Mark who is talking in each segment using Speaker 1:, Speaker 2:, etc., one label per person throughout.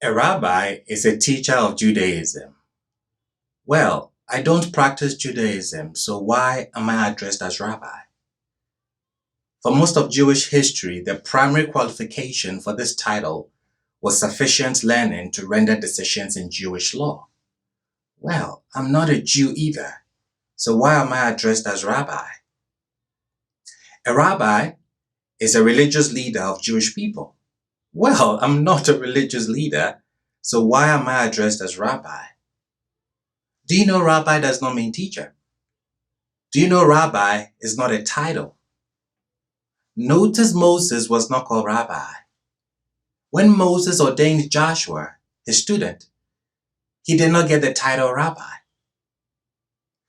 Speaker 1: A rabbi is a teacher of Judaism. Well, I don't practice Judaism, so why am I addressed as rabbi? For most of Jewish history, the primary qualification for this title was sufficient learning to render decisions in Jewish law. Well, I'm not a Jew either, so why am I addressed as rabbi? A rabbi is a religious leader of Jewish people. Well, I'm not a religious leader, so why am I addressed as rabbi? Do you know rabbi does not mean teacher? Do you know rabbi is not a title? Notice Moses was not called rabbi. When Moses ordained Joshua, his student, he did not get the title rabbi.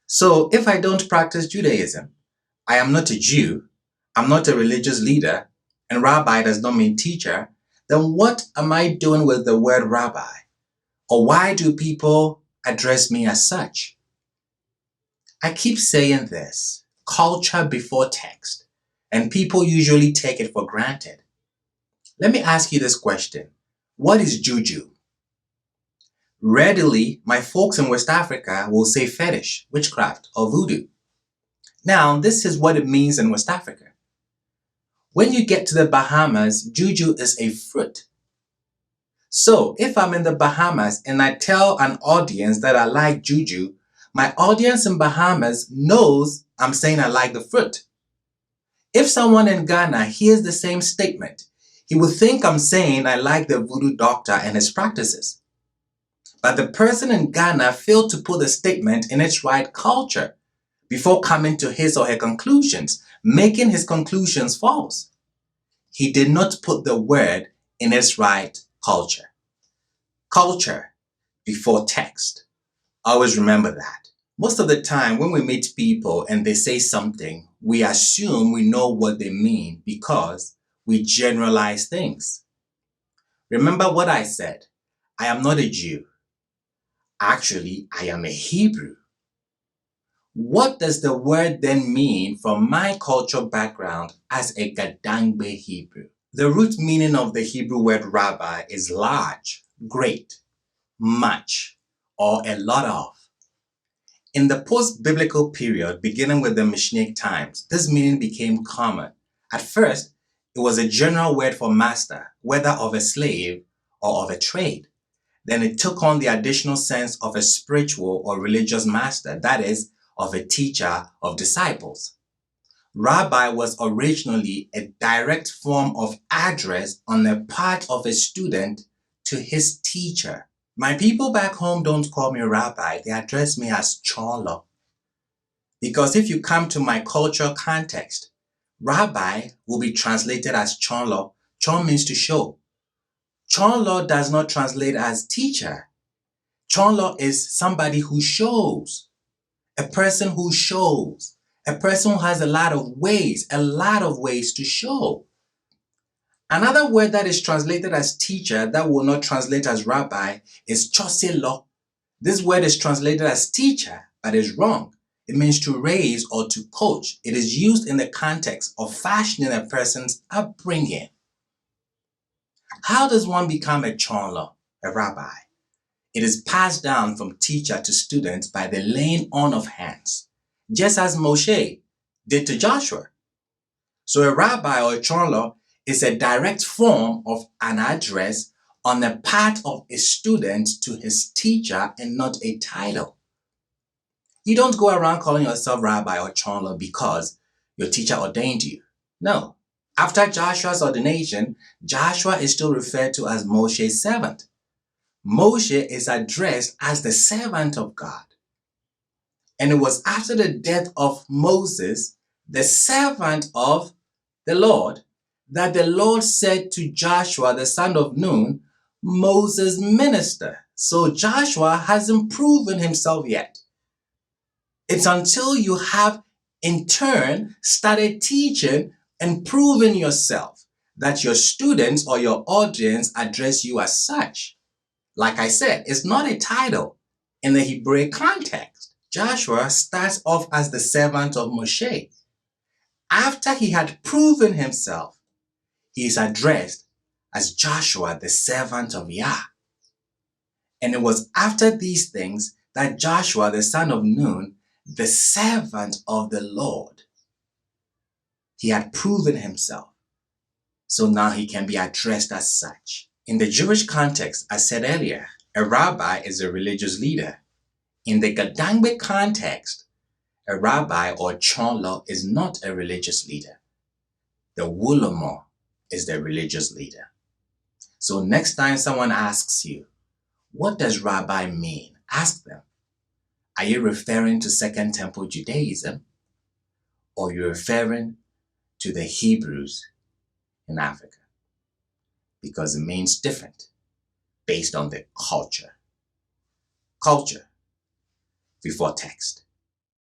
Speaker 1: So if I don't practice Judaism, I am not a Jew, I'm not a religious leader, and rabbi does not mean teacher, then what am I doing with the word rabbi? Or why do people address me as such? I keep saying this, culture before text, and people usually take it for granted. Let me ask you this question. What is juju? Readily, my folks in West Africa will say fetish, witchcraft, or voodoo. Now, this is what it means in West Africa. When you get to the Bahamas, juju is a fruit. So, if I'm in the Bahamas and I tell an audience that I like juju, my audience in Bahamas knows I'm saying I like the fruit. If someone in Ghana hears the same statement, he would think I'm saying I like the voodoo doctor and his practices. But the person in Ghana failed to put the statement in its right culture before coming to his or her conclusions, making his conclusions false. He did not put the word in its right culture. Culture before text. Always remember that. Most of the time when we meet people and they say something, we assume we know what they mean because we generalize things. Remember what I said. I am not a Jew. Actually, I am a Hebrew. What does the word then mean from my cultural background as a Gadangbe Hebrew? The root meaning of the Hebrew word rabbi is large, great, much, or a lot of. In the post-biblical period, beginning with the Mishnaic times, this meaning became common. At first, it was a general word for master, whether of a slave or of a trade. Then it took on the additional sense of a spiritual or religious master, that is, of a teacher of disciples. Rabbi was originally a direct form of address on the part of a student to his teacher. My people back home don't call me rabbi, they address me as cholo. Because if you come to my cultural context, rabbi will be translated as cholo. Chon means to show. Cholo does not translate as teacher. Cholo is somebody who shows, a person who shows, a person who has a lot of ways to show. Another word that is translated as teacher that will not translate as rabbi is choselo. This word is translated as teacher, but is wrong. It means to raise or to coach. It is used in the context of fashioning a person's upbringing. How does one become a chonlo, a rabbi? It is passed down from teacher to student by the laying on of hands, just as Moshe did to Joshua. So a rabbi or a chonlo is a direct form of an address on the part of a student to his teacher and not a title. You don't go around calling yourself rabbi or chonlo because your teacher ordained you. No. After Joshua's ordination, Joshua is still referred to as Moshe's servant. Moshe is addressed as the servant of God. And it was after the death of Moses, the servant of the Lord, that the Lord said to Joshua, the son of Nun, Moses' minister. So Joshua hasn't proven himself yet. It's until you have, in turn, started teaching and proving yourself that your students or your audience address you as such. Like I said, it's not a title in the Hebraic context. Joshua starts off as the servant of Moshe. After he had proven himself, he is addressed as Joshua, the servant of Yah. And it was after these things that Joshua, the son of Nun, the servant of the Lord, he had proven himself. So now he can be addressed as such. In the Jewish context, I said earlier, a rabbi is a religious leader. In the Gadangbe context, a rabbi or chonlo is not a religious leader. The wulamo is the religious leader. So next time someone asks you, what does rabbi mean? Ask them, are you referring to Second Temple Judaism, or you're referring to the Hebrews in Africa? Because it means different based on the culture. Culture before text.